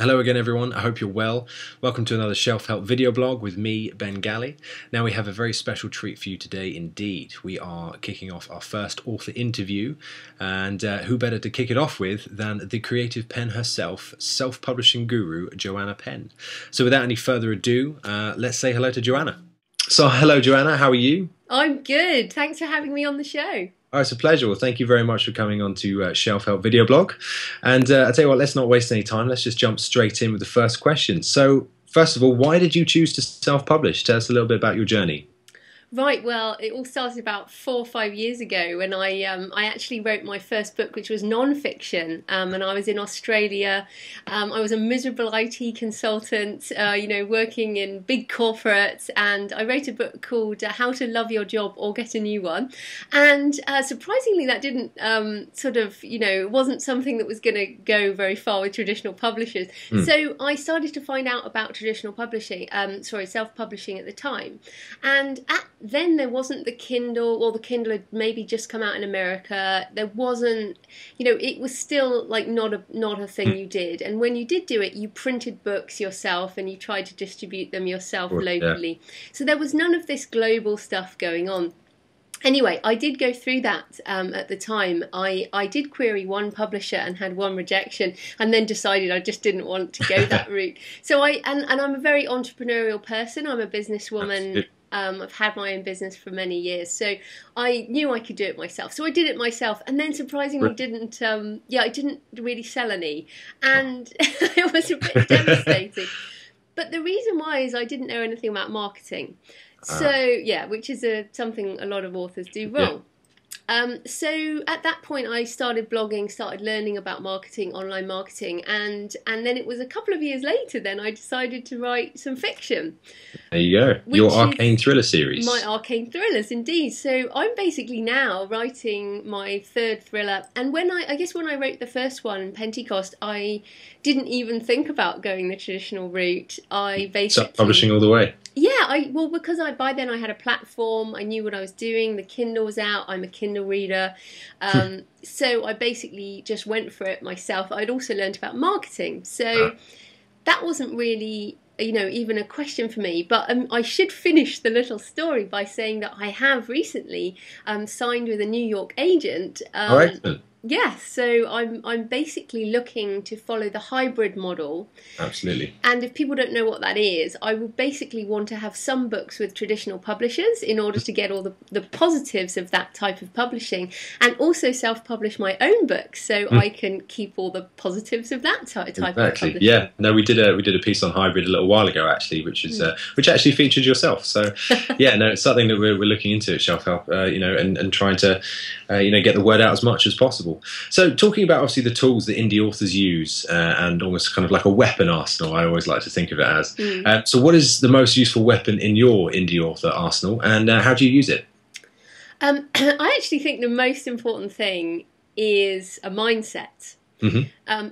Hello again everyone, I hope you're well. Welcome to another Shelf Help video blog with me, Ben Galley. Now we have a very special treat for you today indeed. We are kicking off our first author interview, and who better to kick it off with than the creative pen herself, self-publishing guru Joanna Penn. So without any further ado, let's say hello to Joanna. So hello Joanna, how are you? I'm good, thanks for having me on the show. Oh, it's a pleasure. Well, thank you very much for coming on to Shelf Help Video Blog. And I tell you what, let's not waste any time. Let's just jump straight in with the first question. So, first of all, why did you choose to self-publish? Tell us a little bit about your journey. Right, well, it all started about 4 or 5 years ago when I actually wrote my first book, which was non-fiction, and I was in Australia. I was a miserable IT consultant, working in big corporates, and I wrote a book called How to Love Your Job or Get a New One. And surprisingly, that didn't it wasn't something that was going to go very far with traditional publishers. So I started to find out about traditional publishing, self-publishing at the time, and then there wasn't the Kindle, or the Kindle had maybe just come out in America. There wasn't, it was still like not a thing you did. And when you did do it, you printed books yourself and you tried to distribute them yourself locally. Yeah. So there was none of this global stuff going on. Anyway, I did go through that at the time. I did query one publisher and had one rejection, and then decided I just didn't want to go that route. So and I'm a very entrepreneurial person. I'm a businesswoman. I've had my own business for many years, so I knew I could do it myself. So I did it myself, and then surprisingly I didn't really sell any, and it was a bit devastating. But the reason why is I didn't know anything about marketing. So yeah, which is something a lot of authors do wrong. Yeah. So at that point I started blogging, started learning about marketing, online marketing, and then it was a couple of years later then I decided to write some fiction. There you go, your arcane thriller series. My arcane thrillers, indeed. So I'm basically now writing my third thriller, and when I guess when I wrote the first one, Pentecost, I didn't even think about going the traditional route. I basically publishing all the way. Yeah, because by then I had a platform, I knew what I was doing, the Kindle was out, I'm a Kindle reader, so I basically just went for it myself. I'd also learned about marketing, so that wasn't really, even a question for me, but I should finish the little story by saying that I have recently signed with a New York agent. Excellent. Yes, so I'm basically looking to follow the hybrid model. Absolutely. And if people don't know what that is, I would basically want to have some books with traditional publishers in order to get all the positives of that type of publishing, and also self-publish my own books so I can keep all the positives of that type of publishing. Yeah, no, we did a piece on hybrid a little while ago actually, which is which actually featured yourself. So yeah, no, it's something that we're looking into at Shelf Help, and trying to get the word out as much as possible. So talking about obviously the tools that indie authors use, and almost kind of like a weapon arsenal, I always like to think of it as. So what is the most useful weapon in your indie author arsenal, and how do you use it? I actually think the most important thing is a mindset,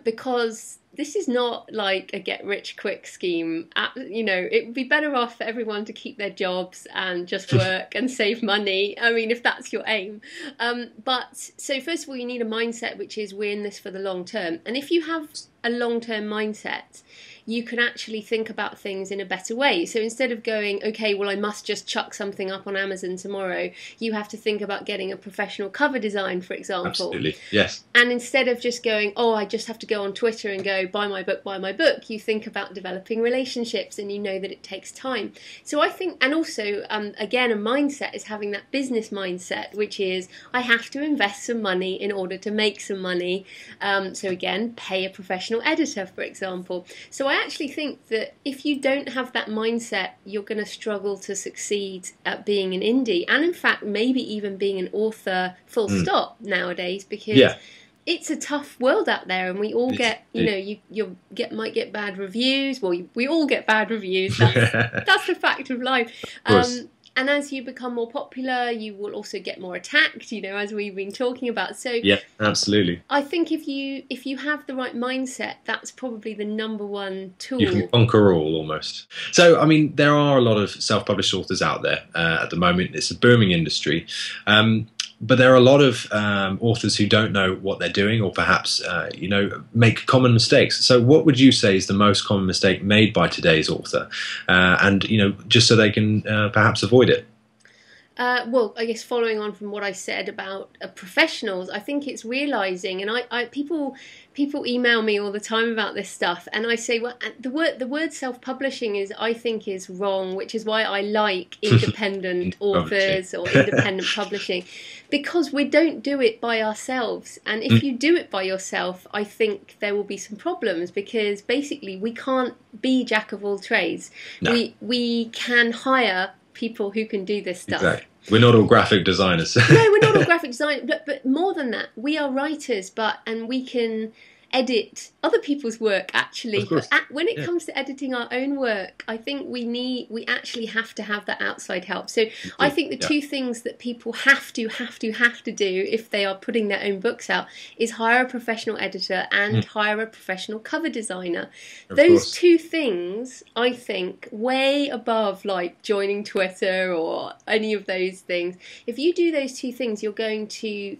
because this is not like a get-rich-quick scheme. It would be better off for everyone to keep their jobs and just work and save money. I mean, if that's your aim. So first of all, you need a mindset which is we're in this for the long term. And if you have a long-term mindset, you can actually think about things in a better way. So instead of going, okay, well, I must just chuck something up on Amazon tomorrow, you have to think about getting a professional cover design, for example. Absolutely, yes. And instead of just going, oh, I just have to go on Twitter and go, buy my book, you think about developing relationships, and you know that it takes time. So I think, and also, again, a mindset is having that business mindset, which is, I have to invest some money in order to make some money. So again, pay a professional editor, for example. So I actually think that if you don't have that mindset, you're going to struggle to succeed at being an indie, and in fact maybe even being an author full stop nowadays, because it's a tough world out there, and we all get, you might get bad reviews. Well, we all get bad reviews. That's the fact of life. And as you become more popular, you will also get more attacked, as we've been talking about. So yeah, absolutely. I think if you have the right mindset, that's probably the #1 tool. You can conquer all, almost. So, I mean, there are a lot of self-published authors out there at the moment. It's a booming industry. but there are a lot of authors who don't know what they're doing, or perhaps make common mistakes. So what would you say is the most common mistake made by today's author, and just so they can perhaps avoid it? Well, I guess following on from what I said about professionals, I think it's realizing, and people email me all the time about this stuff, and I say, well, the word self-publishing I think is wrong, which is why I like independent authors or independent publishing, because we don't do it by ourselves. And if you do it by yourself, I think there will be some problems, because basically we can't be jack of all trades. No. We can hire people who can do this stuff. Exactly. We're not all graphic designers. No, we're not all graphic designers, but more than that, we are writers, and we can edit other people's work, actually. But when it comes to editing our own work, I think we actually have to have that outside help. So I think the two things that people have to do if they are putting their own books out is hire a professional editor and hire a professional cover designer. Those two things, I think, way above like joining Twitter or any of those things. If you do those two things, you're going to,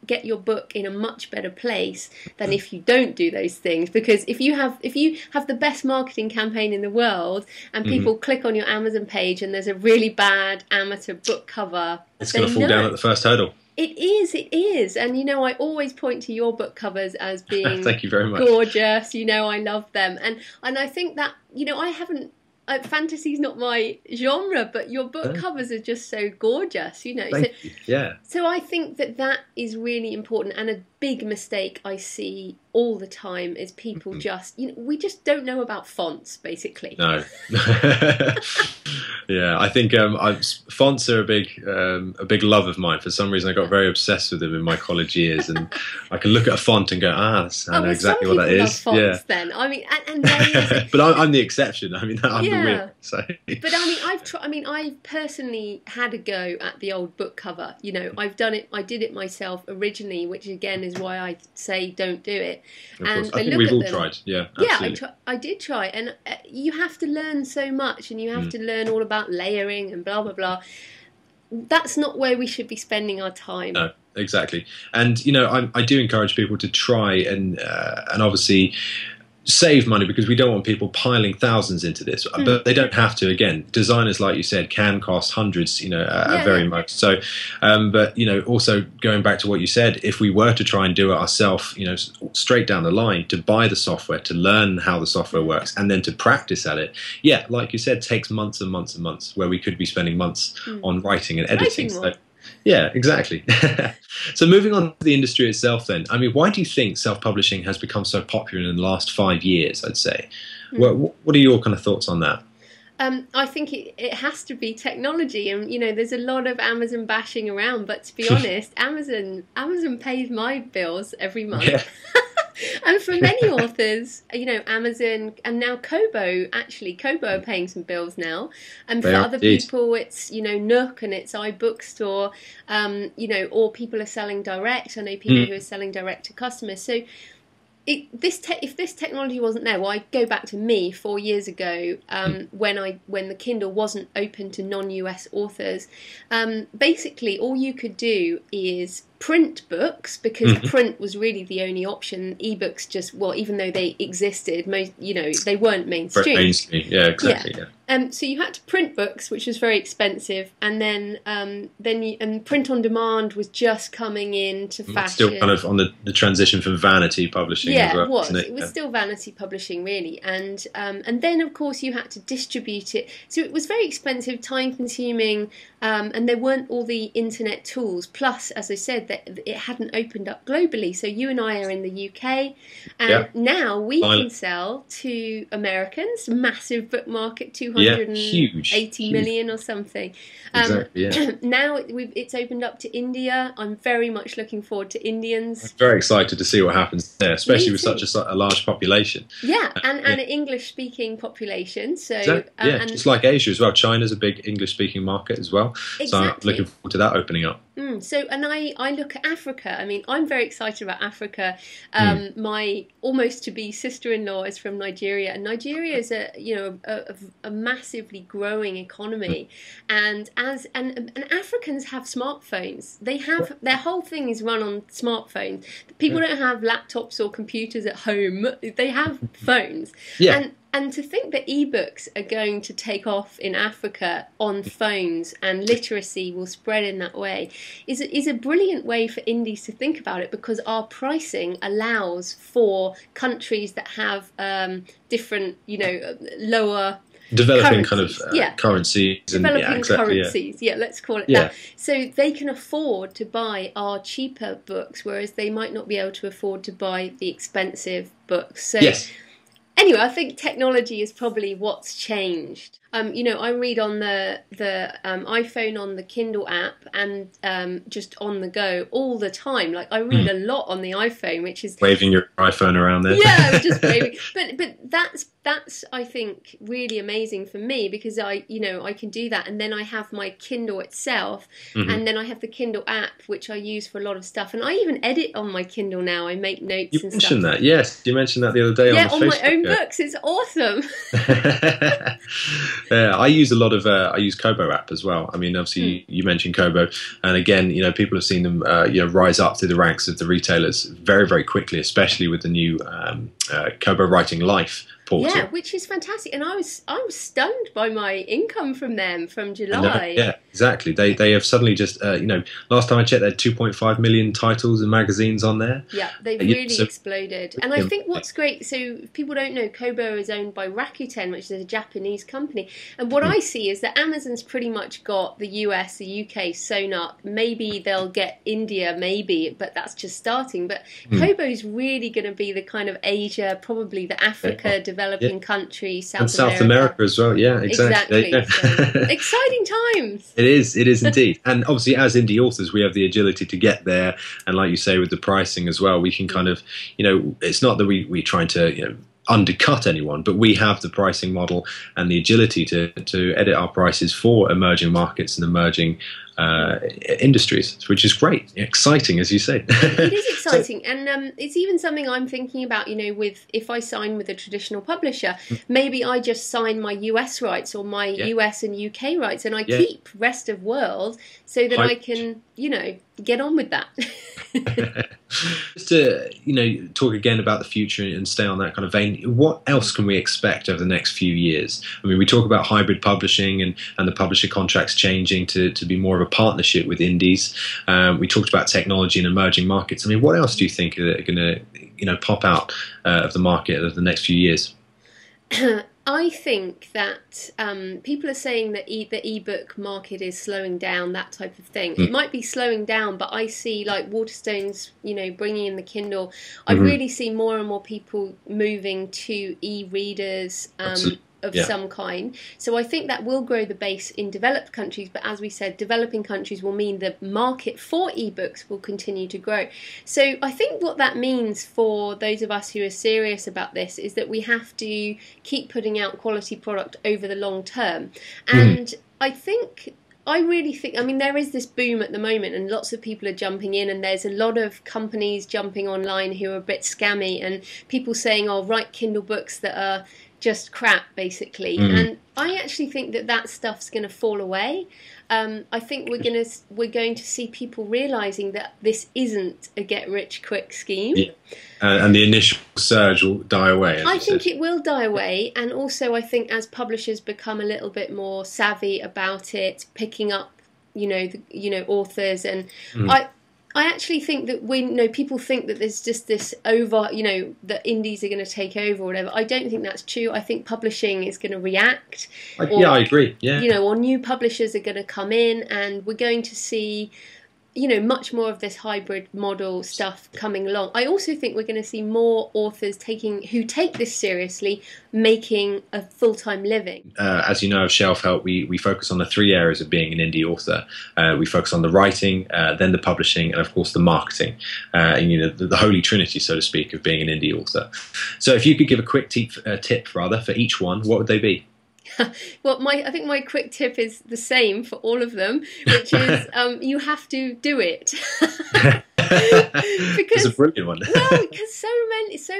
get your book in a much better place than if you don't do those things. Because if you have the best marketing campaign in the world and people click on your Amazon page and there's a really bad amateur book cover, it's going to fall down at the first hurdle. It is. And I always point to your book covers as being thank you very much. Gorgeous. I love them. And I think that, I haven't, fantasy's not my genre, but your book covers are just so gorgeous, Thank you. Yeah. So I think that is really important, and a big mistake I see all the time is people just, we just don't know about fonts, basically. No. Yeah, I think fonts are a big love of mine. For some reason, I got very obsessed with them in my college years, and I can look at a font and go, I know exactly what that is. Fonts, yeah. Then I mean, and there is, but I'm the exception. I mean, I'm the weird. So. But I've personally had a go at the old book cover. I've done it. I did it myself originally, which again is why I say don't do it. And I think we've all tried. Yeah, absolutely. Yeah, I did try, and you have to learn so much, and you have to learn all about layering and blah blah blah. That's not where we should be spending our time. No, exactly. And I do encourage people to try and obviously save money, because we don't want people piling thousands into this, but they don't have to. Again, designers, like you said, can cost hundreds, at very most. So, but also going back to what you said, if we were to try and do it ourselves, straight down the line, to buy the software, to learn how the software works, and then to practice at it, like you said, takes months and months and months, where we could be spending months on writing and editing. Yeah, exactly. So moving on to the industry itself then, I mean, why do you think self-publishing has become so popular in the last 5 years, I'd say? What are your kind of thoughts on that? I think it has to be technology, and there's a lot of Amazon bashing around, but to be honest, Amazon pays my bills every month. Yeah. And for many authors, Amazon and now Kobo are paying some bills now. And for other people, it's, Nook and it's iBookstore, or people are selling direct. I know people who are selling direct to customers. So if this technology wasn't there, well, I go back to me 4 years ago when the Kindle wasn't open to non-US authors. Basically, all you could do is print books, because print was really the only option. Ebooks even though they existed, they weren't mainstream. Mainstream, yeah, exactly. Yeah. So you had to print books, which was very expensive, and then print on demand was just coming into fashion. Still kind of on the transition from vanity publishing. Yeah, as well, it was. Isn't it? It was still vanity publishing, really, and then of course you had to distribute it. So it was very expensive, time consuming, and there weren't all the internet tools. Plus, as I said, that it hadn't opened up globally. So you and I are in the UK, and now we can sell to Americans. Massive book market, 280 million or something. Exactly, yeah. Now it's opened up to India. I'm very much looking forward to Indians. I'm very excited to see what happens there, especially with such a large population. Yeah, and an English-speaking population. So just like Asia as well. China's a big English-speaking market as well. Exactly. So I'm looking forward to that opening up. So, and I look at Africa. I mean, I'm very excited about Africa. My almost to be sister-in-law is from Nigeria, and Nigeria is a massively growing economy. And Africans have smartphones. They have their whole thing is run on smartphones. People don't have laptops or computers at home. They have phones. Yeah. And to think that ebooks are going to take off in Africa on phones and literacy will spread in that way is a brilliant way for indies to think about it, because our pricing allows for countries that have different, lower developing currencies. kind of currencies. Developing currencies, let's call it that. So they can afford to buy our cheaper books, whereas they might not be able to afford to buy the expensive books. So anyway, I think technology is probably what's changed. I read on the iPhone, on the Kindle app, and just on the go all the time. Like, I read a lot on the iPhone, which is waving your iPhone around there. Yeah, just waving. But that's I think really amazing for me, because I can do that, and then I have my Kindle itself, and then I have the Kindle app, which I use for a lot of stuff, and I even edit on my Kindle now. I make notes and stuff. You mentioned that, yes. You mentioned that the other day on Facebook. My own books. It's awesome. I use a lot of I use Kobo app as well. I mean, obviously you mentioned Kobo, and again, people have seen them rise up through the ranks of the retailers very, very quickly, especially with the new Kobo Writing Life portal. Yeah, which is fantastic, and I was stunned by my income from them from July. Yeah, exactly. They have suddenly just last time I checked, they had 2.5 million titles and magazines on there. Yeah, they've really exploded. And I think what's great, so if people don't know, Kobo is owned by Rakuten, which is a Japanese company. And what I see is that Amazon's pretty much got the US, the UK sewn up. Maybe they'll get India, but that's just starting. But Kobo's really going to be the kind of Asia, probably the Africa developing countries, South America as well. Yeah, exactly. So, exciting times. It is indeed. And obviously, as indie authors, we have the agility to get there. And like you say, with the pricing as well, we can kind of, it's not that we're trying to, undercut anyone, but we have the pricing model and the agility to edit our prices for emerging markets and emerging industries, which is great, exciting, as you say. It is exciting, and it's even something I'm thinking about. With if I sign with a traditional publisher, maybe I just sign my US rights or my US and UK rights, and I keep rest of world so that I can, get on with that. Just to talk again about the future and stay on that kind of vein, what else can we expect over the next few years? I mean, we talk about hybrid publishing and the publisher contracts changing to be more of a partnership with indies. We talked about technology and emerging markets. I mean, what else do you think are going to pop out of the market over the next few years? I think that people are saying that the ebook market is slowing down, that type of thing. It might be slowing down, but I see like Waterstones, bringing in the Kindle. I really see more and more people moving to e-readers of some kind. So I think that will grow the base in developed countries, but as we said, developing countries will mean the market for ebooks will continue to grow. So I think what that means for those of us who are serious about this is that we have to keep putting out quality product over the long term. And I really think, there is this boom at the moment and lots of people are jumping in, and there's a lot of companies jumping online who are a bit scammy, and people saying, write Kindle books that are just crap, basically. And I actually think that stuff's going to fall away. I think we're going to see people realising that this isn't a get-rich-quick scheme. And the initial surge will die away. I think it will die away, and also I think as publishers become a little bit more savvy about it, picking up, authors, and I actually think that people think that there's just this that indies are going to take over or whatever. I don't think that's true. I think publishing is going to react. I agree. Yeah. Or new publishers are going to come in, and we're going to see, much more of this hybrid model stuff coming along. I also think we're going to see more authors who take this seriously, making a full-time living. As you know, of Shelf Help, we focus on the three areas of being an indie author. We focus on the writing, then the publishing, and of course the marketing. The holy trinity, so to speak, of being an indie author. So if you could give a quick tip for each one, what would they be? Well, I think my quick tip is the same for all of them, which is you have to do it. Because it's a brilliant one. Well, because so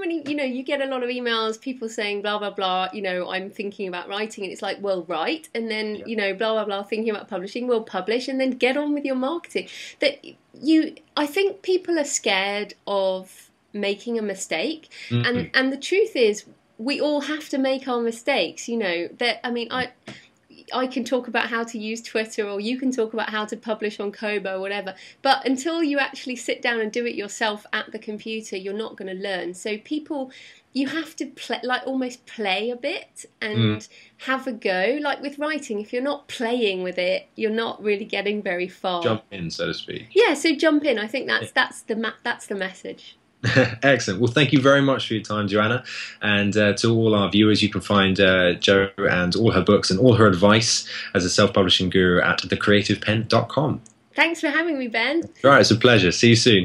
many, you know, you get a lot of emails, people saying blah blah blah. You know, I'm thinking about writing, and it's like, well, write, and then you know, blah blah blah, thinking about publishing, well, publish, and then get on with your marketing. I think people are scared of making a mistake, and the truth is, we all have to make our mistakes. You know, that I mean, I can talk about how to use Twitter, or you can talk about how to publish on Kobo, whatever. But until you actually sit down and do it yourself at the computer, you're not going to learn. So you have to play, like almost play a bit and have a go. Like with writing, if you're not playing with it, you're not really getting very far. Jump in, so to speak. Yeah, so jump in. I think that's the message. Excellent. Well, thank you very much for your time, Joanna. And to all our viewers, you can find Jo and all her books and all her advice as a self-publishing guru at thecreativepen.com. Thanks for having me, Ben. All right, it's a pleasure. See you soon.